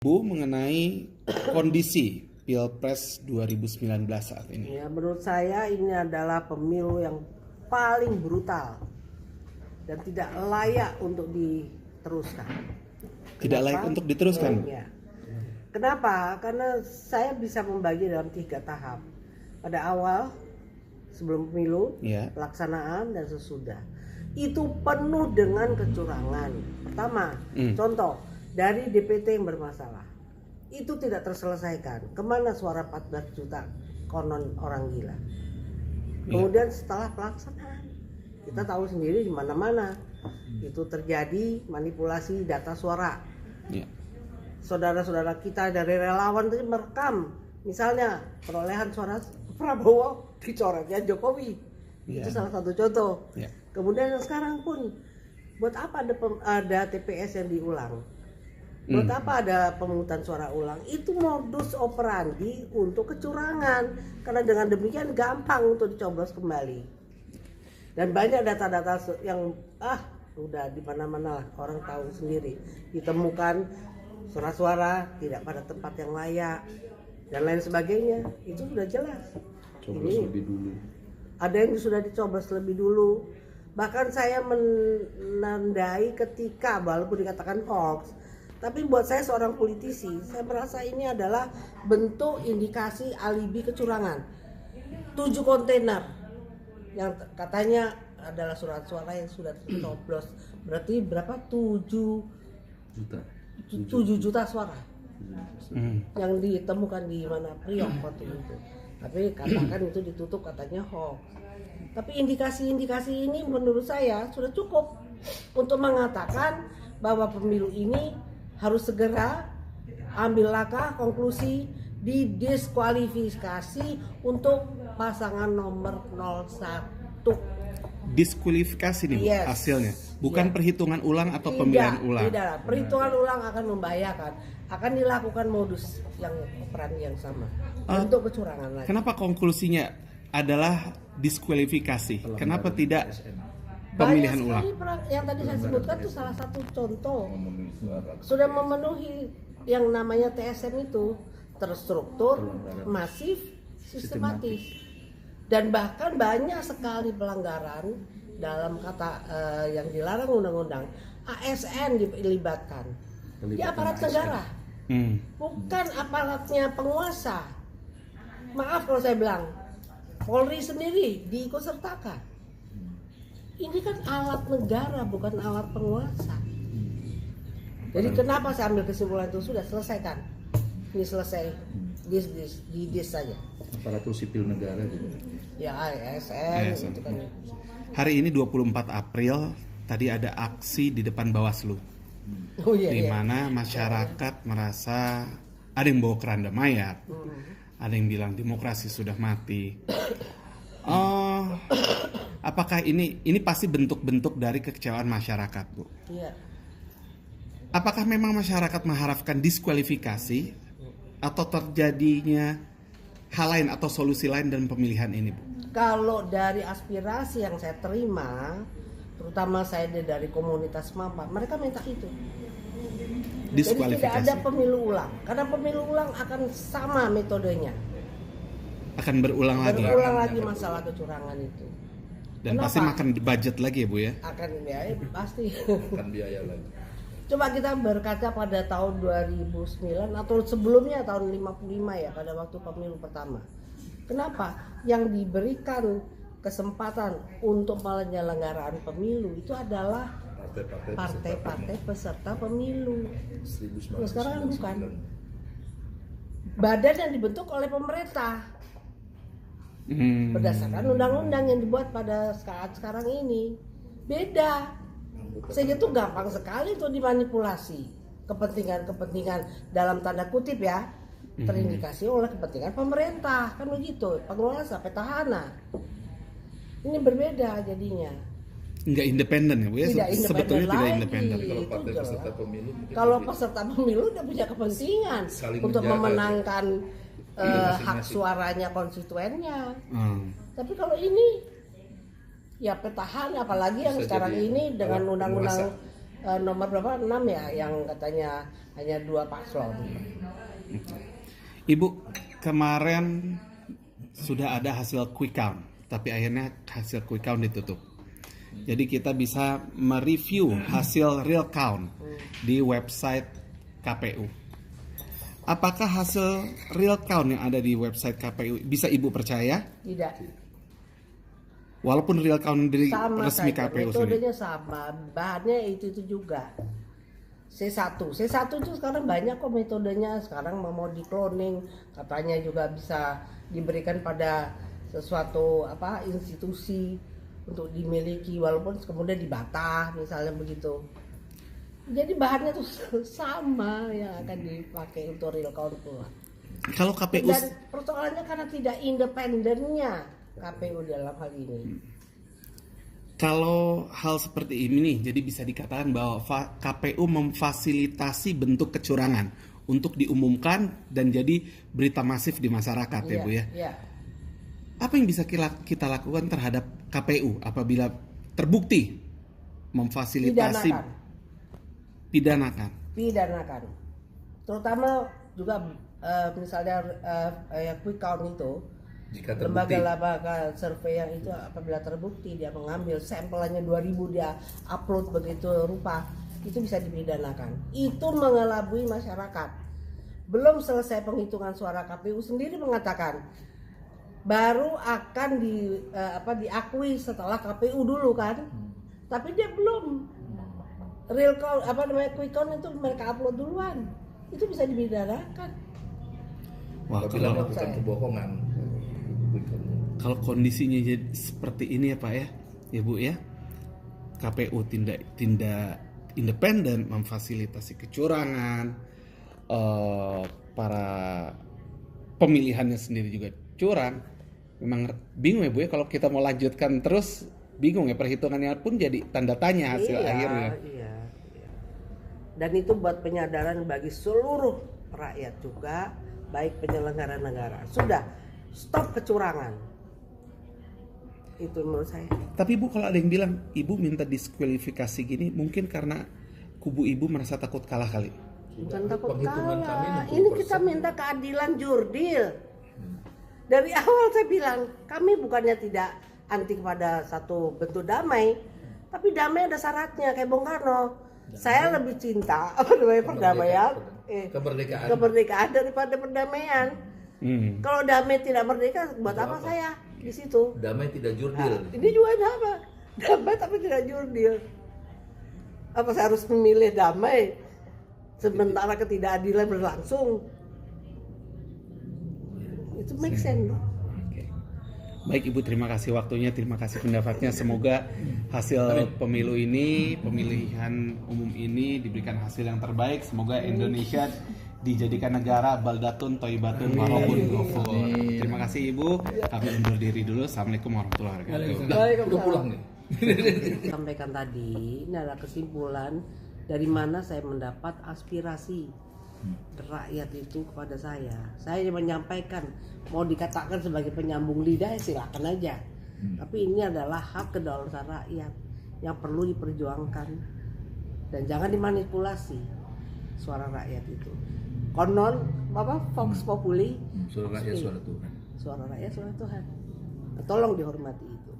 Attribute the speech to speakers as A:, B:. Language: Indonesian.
A: Bu, mengenai kondisi Pilpres 2019 saat ini.
B: Ya, menurut saya ini adalah pemilu yang paling brutal dan tidak layak untuk diteruskan.
A: Tidak layak untuk diteruskan?
B: Ya. Kenapa? Karena saya bisa membagi dalam 3 tahap. Pada awal, sebelum pemilu,
A: Ya.
B: pelaksanaan, dan sesudah. Itu penuh dengan kecurangan. Pertama, contoh, dari DPT yang bermasalah. Itu tidak terselesaikan. Kemana suara 14 juta konon orang gila? Kemudian setelah pelaksanaan, kita tahu sendiri di mana-mana itu terjadi manipulasi data suara.
A: Ya.
B: Saudara-saudara kita dari relawan itu merekam, misalnya perolehan suara Prabowo dicoretnya Jokowi.
A: Ya.
B: Itu salah satu contoh.
A: Ya.
B: Kemudian yang sekarang pun, buat apa ada TPS yang diulang? Buat apa ada pemungutan suara ulang? Itu modus operandi untuk kecurangan. Karena dengan demikian gampang untuk dicoblos kembali. Dan banyak data-data yang udah di mana-mana lah, orang tahu sendiri. Ditemukan suara-suara tidak pada tempat yang layak dan lain sebagainya. Itu sudah jelas.
C: Coblos lebih dulu.
B: Ada yang sudah dicoblos lebih dulu. Bahkan saya menandai ketika walaupun dikatakan hoax, tapi buat saya seorang politisi, saya merasa ini adalah bentuk indikasi alibi kecurangan. 7 kontainer yang katanya adalah surat suara yang sudah dicoblos. Berarti berapa? 7 juta suara yang ditemukan di mana Priok waktu itu. Tapi katakan itu ditutup katanya hoax. Tapi indikasi-indikasi ini menurut saya sudah cukup untuk mengatakan bahwa pemilu ini harus segera ambil langkah konklusi didiskualifikasi untuk pasangan nomor 01.
A: Diskualifikasi nih Bu,
B: Yes.
A: hasilnya. Bukan
B: Yes.
A: perhitungan ulang atau pemilihan ulang.
B: Tidak, perhitungan ulang akan membahayakan. Akan dilakukan modus yang peran yang sama untuk kecurangan lagi.
A: Kenapa konklusinya adalah diskualifikasi? Kenapa tidak pemilihan
B: Banyak
A: ulang?
B: sekali yang tadi saya sebutkan itu salah satu contoh. Sudah memenuhi yang namanya TSM itu, terstruktur, masif, sistematis. Dan bahkan banyak sekali pelanggaran dalam kata yang dilarang undang-undang. ASN dilibatkan di aparat negara, bukan aparatnya penguasa. Maaf kalau saya bilang, Polri sendiri diikutsertakan. Ini kan alat negara, bukan alat penguasa. Jadi kenapa saya ambil kesimpulan itu sudah selesaikan? Ini selesai, dis saja.
C: Aparatur sipil negara gitu.
B: Ya ASN itu kan.
A: Hari ini 24 April tadi ada aksi di depan Bawaslu.
B: Oh iya,
A: Di
B: iya.
A: mana masyarakat merasa ada yang bawa keranda mayat. Ada yang bilang demokrasi sudah mati. Apakah ini pasti bentuk-bentuk dari kekecewaan masyarakat, Bu?
B: Iya.
A: Apakah memang masyarakat mengharapkan diskualifikasi atau terjadinya hal lain atau solusi lain dalam pemilihan ini, Bu?
B: Kalau dari aspirasi yang saya terima, terutama saya dari komunitas Mapa, mereka minta itu. Jadi tidak
A: Diskualifikasi.
B: ada pemilu ulang, karena pemilu ulang akan sama metodenya.
A: Akan berulang lagi.
B: Berulang lagi masalah kecurangan itu.
A: Dan
B: Kenapa?
A: pasti makan budget lagi ya, Bu ya?
B: Akan biaya pasti.
C: Kan biaya lagi.
B: Coba kita berkaca pada tahun 2009 atau sebelumnya tahun 55 ya, pada waktu pemilu pertama. Kenapa? Yang diberikan kesempatan untuk penyelenggaraan pemilu itu adalah partai-partai peserta pemilu. Nah, sekarang kan bukan. Badan yang dibentuk oleh pemerintah berdasarkan undang-undang yang dibuat pada saat sekarang ini beda, sehingga itu gampang sekali untuk dimanipulasi kepentingan dalam tanda kutip ya, terindikasi oleh kepentingan pemerintah, kan begitu, penguasa, petahana. Ini berbeda jadinya.
A: Nggak independen ya, Bu ya?
B: Tidak independen
A: Sebetulnya tidak
B: lagi.
A: independen.
C: Kalau
B: Itu
C: partai
B: jelas.
C: peserta pemilu,
B: Kalau peserta pemilu udah punya kepentingan
C: Saling
B: untuk
C: menjaga.
B: memenangkan hak
C: masing-masing.
B: suaranya konstituennya.
A: Hmm.
B: Tapi kalau ini ya petahana, apalagi yang
C: Bisa
B: sekarang
C: jadi
B: ini dengan
C: alat
B: undang-undang nomor berapa 6 ya yang katanya hanya 2 paslon.
A: Ibu, kemarin sudah ada hasil quick count, tapi akhirnya hasil quick count ditutup. Jadi kita bisa mereview hasil real count di website KPU. Apakah hasil real count yang ada di website KPU bisa Ibu percaya?
B: Tidak.
A: Walaupun real count dari
B: Sama
A: resmi
B: saja,
A: KPU
B: metodenya
A: sendiri.
B: sama, bahannya itu juga. C1 itu sekarang banyak kok metodenya. Sekarang mau di cloning, katanya juga bisa diberikan pada sesuatu institusi untuk dimiliki, walaupun kemudian dibantah misalnya begitu. Jadi bahannya tuh sama yang akan dipakai untuk real count pula.
A: Kalau KPU
B: Dan persoalannya karena tidak independennya KPU dalam hal ini.
A: Kalau hal seperti ini nih, jadi bisa dikatakan bahwa KPU memfasilitasi bentuk kecurangan untuk diumumkan dan jadi berita masif di masyarakat ya Bu ya.
B: Iya.
A: Apa yang bisa kita lakukan terhadap KPU apabila terbukti memfasilitasi pidanakan?
B: Terutama juga misalnya quick count itu.
C: Jika terbukti.
B: Lembaga survei yang itu apabila terbukti dia mengambil sampelnya 2000 dia upload begitu rupa, itu bisa dipidanakan. Itu mengelabui masyarakat. Belum selesai penghitungan suara, KPU sendiri mengatakan baru akan diakui setelah KPU dulu kan. Tapi dia belum. Real count quick count itu mereka upload duluan. Itu bisa dipidanakan.
A: Wah,
C: Apabila melakukan kebohongan.
A: Kalau kondisinya jadi seperti ini ya Pak ya Bu ya, KPU tindak independen, memfasilitasi kecurangan, para pemilihannya sendiri juga curang. Memang bingung ya Bu ya, kalau kita mau lanjutkan terus bingung ya, perhitungannya pun jadi tanda tanya hasil akhirnya.
B: Iya. Dan itu buat penyadaran bagi seluruh rakyat juga, baik penyelenggara negara. Sudah, stop kecurangan. Itu menurut saya.
A: Tapi Bu, kalau ada yang bilang Ibu minta diskualifikasi gini, mungkin karena kubu Ibu merasa takut kalah kali.
B: Bukan takut
C: Penghitungan kami
B: kalah.
C: 60%.
B: Ini kita minta keadilan jurdil. Dari awal saya bilang, kami bukannya tidak anti kepada satu bentuk damai, tapi damai ada syaratnya kayak Bung Karno. Saya lebih cinta perdamaian, kemerdekaan daripada perdamaian. Kalau damai tidak merdeka, buat apa saya di situ?
C: Damai tidak jurdil.
B: Ini juga sama, damai tapi tidak jurdil. Apa saya harus memilih damai sementara ketidakadilan berlangsung? Itu make sense.
A: Baik Ibu, terima kasih waktunya, terima kasih pendapatnya. Semoga hasil pemilu ini, pemilihan umum ini diberikan hasil yang terbaik. Semoga Indonesia dijadikan negara baldatun thayyibatun warahun ghafur. Terima kasih Ibu. Kami undur diri dulu. Assalamualaikum warahmatullahi wabarakatuh.
C: Udah pulang nih.
B: Sampaikan tadi, ini adalah kesimpulan dari mana saya mendapat aspirasi rakyat itu kepada saya. Saya menyampaikan, mau dikatakan sebagai penyambung lidah silakan aja. Tapi ini adalah hak kedaulatan rakyat yang perlu diperjuangkan dan jangan dimanipulasi suara rakyat itu. Konon Vox Populi,
C: Suara rakyat suara Tuhan.
B: suara rakyat suara Tuhan. Tolong dihormati itu.